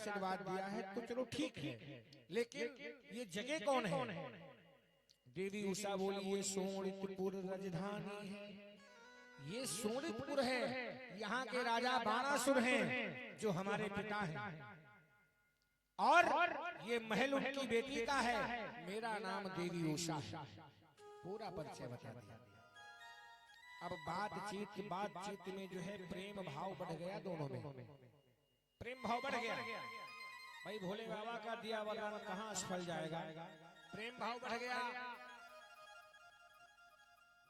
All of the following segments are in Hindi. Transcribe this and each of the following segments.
आशीर्वाद दिया है तो चलो ठीक है, लेकिन ये जगह कौन है? देवी उषा बोली ये सोनितपुर राजधानी है, ये सोनितपुर है, यहाँ के राजा बाणासुर हैं जो हमारे पिता हैं, और ये महल उनकी बेटी का है, मेरा नाम देवी उषा है। पूरा परिचय बता दिया। अब बातचीत में जो है प्रेम भाव बढ़ गया, दोनों में प्रेम भाव बढ़ गया। भाई भोले बाबा का दिया वरदान कहाँ असफल जाएगा, प्रेम भाव बढ़ गया।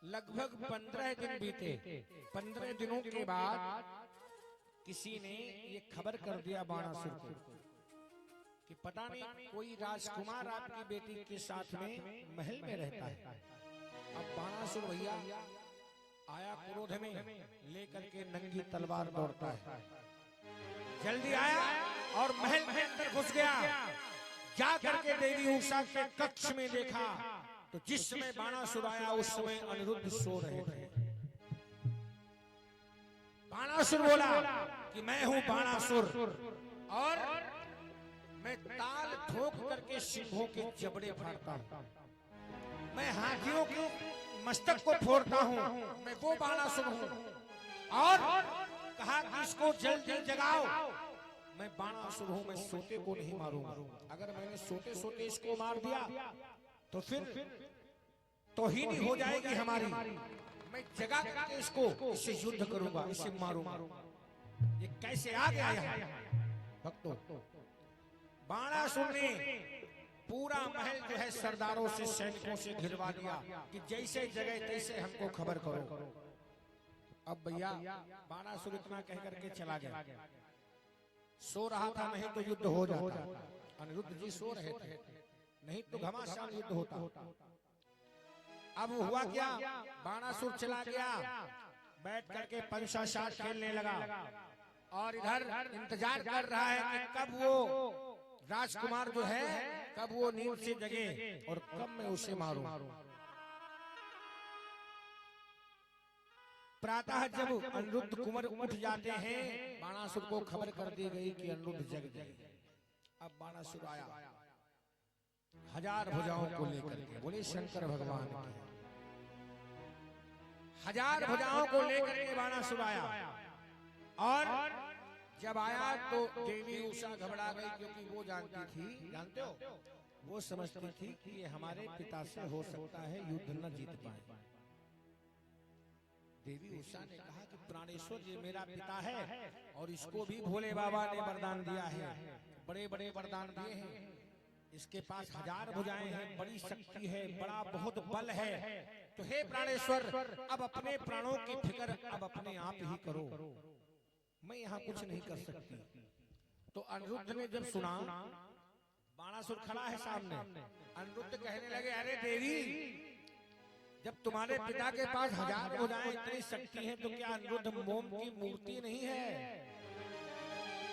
लगभग 15 दिन बीते। 15 दिनों के बाद किसी ने ये खबर कर दिया बाणासुर को कि पता नहीं कोई राजकुमार आपकी बेटी के साथ में महल में रहता है। अब बाणासुर भैया आया क्रोध में, लेकर के नंगी तलवार दौड़ता है, जल्दी आया और महल में अंदर घुस गया। जा करके देवी उषा के कक्ष में देखा तो जिस समय बाणासुर आया उस समय अनिरुद्ध सो रहे थे। बाणासुर बोला कि मैं हूं बाणासुर और मैं ताल ठोक करके सिंहों के जबड़े फाड़ता हूं, मैं हाथियों के मस्तक को फोड़ता हूं, मैं वो बाणासुर हूं। और कहा कि इसको जल्दी जगाओ, मैं बाणासुर हूं, मैं सोते को नहीं मारूंगा। अगर मैंने सोते सोते इसको मार दिया तो फिर तौहीन हो जाएगी हमारी। मैं जगा करके इससे युद्ध करूंगा, इसे मारूंगा। ये कैसे आ गया यहाँ भक्तों? बाणासुर ने पूरा महल जो है सरदारों से सैनिकों से घिरवा दिया कि जैसे जगह तैसे हमको खबर करो। अब भैया बाणासुर इतना कह करके चला गया। सो रहा था, नहीं तो युद्ध हो जाता। अनिरुद्ध जी सो रहे थे, नहीं तो घमासान युद्ध होता। अब हुआ क्या, बाणासुर चला गया, बैठ करके पंचा शाट खेलने लगा और इधर इंतजार कर रहा है कि कब वो राजकुमार जो है कब वो नींद से जगे और कब मैं उसे मारूं। प्रातः जब अनिरुद्ध कुंवर उठ जाते हैं, बाणासुर को खबर कर दी गई कि अनिरुद्ध जग गए। अब बाणासुर आया 1000 भुजाओं को लेकर के, बोले शंकर भगवान की 1000 भुजाओं को लेकर के बाणासुर आया। और जब आया तो देवी उषा घबरा गई, क्योंकि वो जानती थी, जानते हो, वो समझती थी कि ये हमारे पिता से हो सकता है युद्ध न जीत पाए। देवी उषा ने कहा कि प्राणेश्वर ये मेरा पिता है और इसको भी भोले बाबा ने वरदान दिया है, बड़े बड़े वरदान दिए हैं, इसके पास 1000 भुजाएं हैं, बड़ी शक्ति है, बड़ा बहुत बल है। तो हे प्राणेश्वर, अब अपने प्राणों की फिक्र अब अपने आप ही करो, मैं यहाँ कुछ नहीं कर सकती। तो अनिरुद्ध ने जब सुना, बाणासुर खड़ा है सामने, अनिरुद्ध कहने लगे अरे देवी, जब तुम्हारे पिता के पास 1000 भुजाएं इतनी शक्ति है तो क्या अनिरुद्ध मोम की मूर्ति नहीं है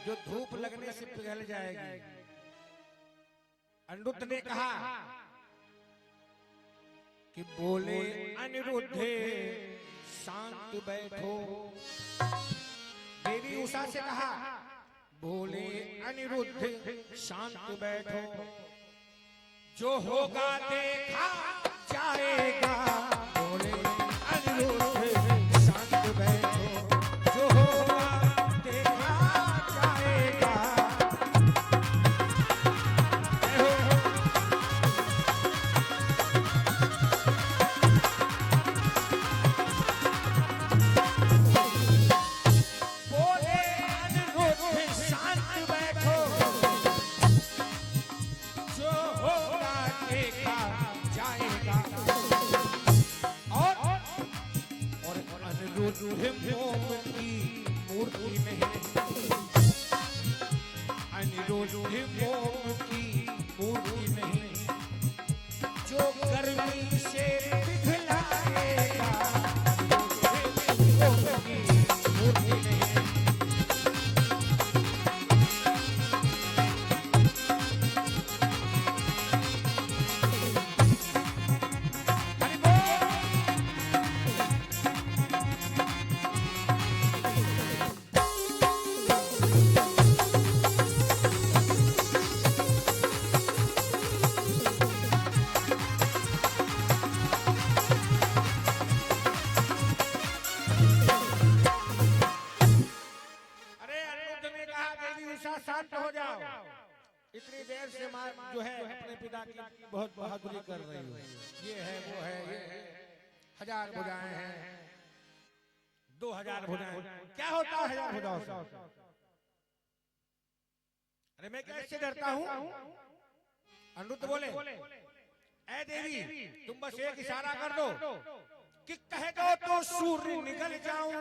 जो धूप लगने से पिघल जाएगी? अनिरुद्ध ने कहा कि बोले अनिरुद्ध शांत बैठो। देवी उषा से कहा बोले अनिरुद्ध शांत बैठो, जो होगा देखा जाएगा। बोले अनिरुद्ध शांत बैठो, जो होगा देखा जाएगा। मोम की मूर्ति नहीं, अनिरुद्ध मोम की मूर्ति नहीं, जो गर्मी से पिघलाएगा। मोम की मूर्ति नहीं। शांत हो जाओ। इतनी देर से माँ जो है अपने पिता की बहुत बहादुरी कर रही हो। ये है वो है, ये है, 1000 भुजाएं हैं, 2000 भुजाएं, क्या होता है 1000 भुजाओं से? अरे मैं कैसे डरता हूँ? अनिरुद्ध बोले, ऐ देवी तुम बस एक इशारा कर दो कि कह दो तो सूर्य निकल जाऊं।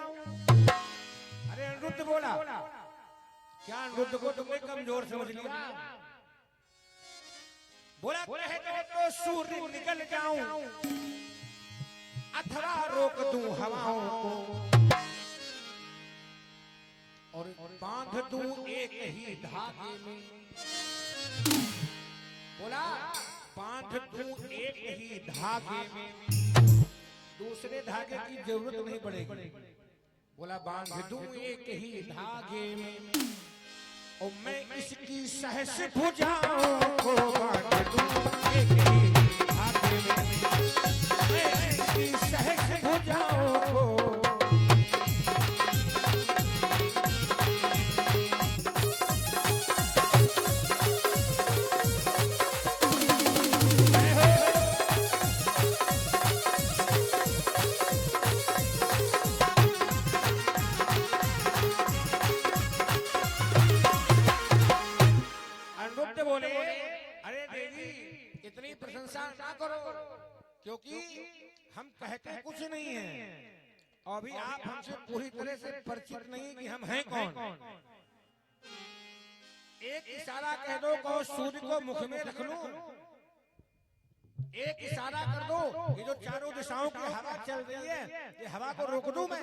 अरे अनिरुद्ध बोला, क्या अनिरुद्ध को तुमने कमजोर समझ लिया? बोला कह दो तो सूर्य निकल जाऊं अथवा रोक दूं हवाओं को और बांध दूं एक ही धागे में। बोला बांध दूं एक ही धागे में, दूसरे धागे की जरूरत नहीं पड़ेगी। बोला बांध दूं एक ही धागे में और मैं इसकी सहस भुजाओं को बांध दूं एक ही धागे में, मैं इसकी सहस भुजाओं को। बोले अरे देवी इतनी प्रशंसा ना करो, क्योंकि हम कहते कुछ नहीं है और अभी आप हमसे पूरी तरह से परिचित नहीं कि हम हैं कौन। एक इशारा कह दो, कहो सूर्य को मुख में रख लूं, एक इशारा कर दो, ये जो चारों दिशाओं की हवा चल रही है ये हवा को रोक दूं मैं।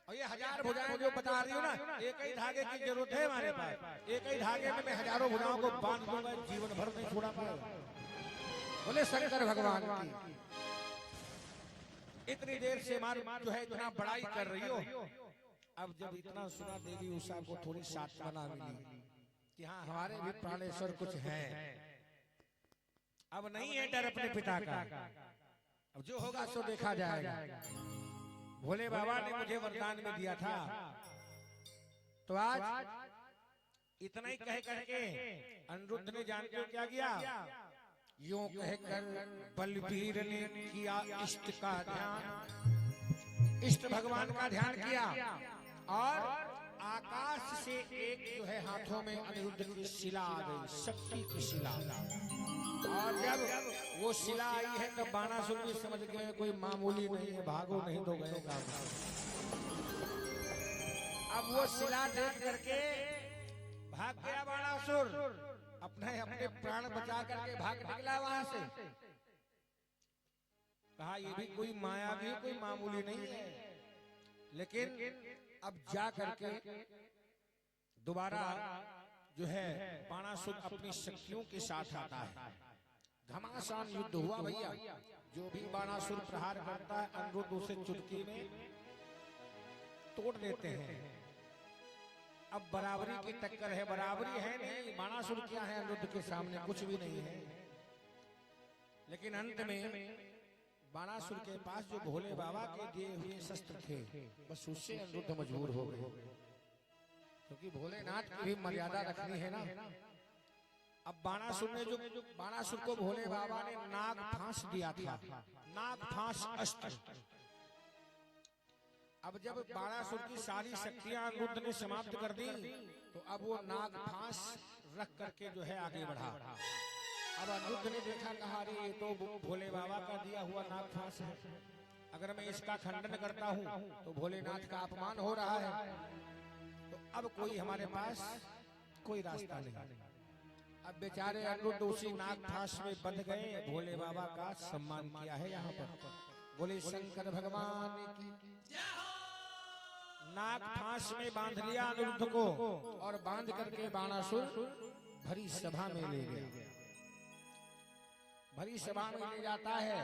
और ये 1000 भुजाएं जो बता रही हूँ ना, एक ही धागे की जरूरत है हमारे पास। एक ही धागे में मैं 1000 भुजाओं को बांध दूंगा, जीवन भर नहीं छोड़ा पाएगा। बोले शंकर भगवान की। इतनी देर से हमारे जो है इतना बड़ाई कर रही हो, अब जब इतना सुना देवी उषा को थोड़ी सांत्वना मिली कि हाँ हमारे भी प्राणेश्वर कुछ है, अब नहीं है डर अपने पिता का, अब जो होगा सो देखा जाएगा। भोले बाबा ने मुझे वरदान में दिया था, तो आज इतना ही कह करके अनिरुद्ध ने जानते हो क्या किया? यूं कहकर बलबीर ने किया इष्ट का ध्यान, इष्ट भगवान का ध्यान किया और आकाश से एक जो है हाथों में अनिरुद्ध की शिला आ गई, शक्ति की शिला। और जब वो शिला आई है तब बाणासुर भी समझ गए कोई मामूली नहीं है, भागो नहीं तो गए काम। अब वो शिला देख करके भाग गया बाणासुर, अपने अपने प्राण बचा करके भाग निकला वहां से। कहा ये भी कोई माया भी कोई मामूली नहीं है। लेकिन अब जा करके दोबारा जो है बाणासुर अपनी शक्तियों के साथ आता है। घमासान युद्ध हुआ भैया, जो भी बाणासुर प्रहार करता है अनिरुद्ध उसे चुटकी में तोड़ देते हैं। अब बराबरी की टक्कर है, बराबरी है नहीं, बाणासुर क्या है अनिरुद्ध के सामने, कुछ भी नहीं है। लेकिन अंत में बाणासुर के पास जो भोले बाबा के दिए हुए शस्त्र थे, बस उससे अनिरुद्ध मजबूर हो गए, क्योंकि भोलेनाथ की भी मर्यादा रखनी है ना। अब बाणासुर ने जो बाणासुर को भोले बाबा ने नाग फांस दिया था, नाग फांस अस्त्र। अब जब बाणासुर की सारी शक्तियां अनिरुद्ध ने समाप्त कर दी, तो अब वो नाग फांस रख करके जो है आगे बढ़ा। अब अनिरुद्ध ने देखा, कहा अरे ये तो भोले बाबा का दिया हुआ नाग फांस है, अगर मैं इसका खंडन करता हूँ तो भोलेनाथ का अपमान हो रहा है। तो अब कोई हमारे पास कोई रास्ता नहीं। अब बेचारे अनिरुद्ध उसी नाग फांस में बंध गए। भोले बाबा का सम्मान किया है यहाँ पर, बोले शंकर भगवान की। नाग फांस में बांध लिया अनिरुद्ध को और बांध करके बाणासुर भरी सभा में ले गया। भरी सभा में ले जाता है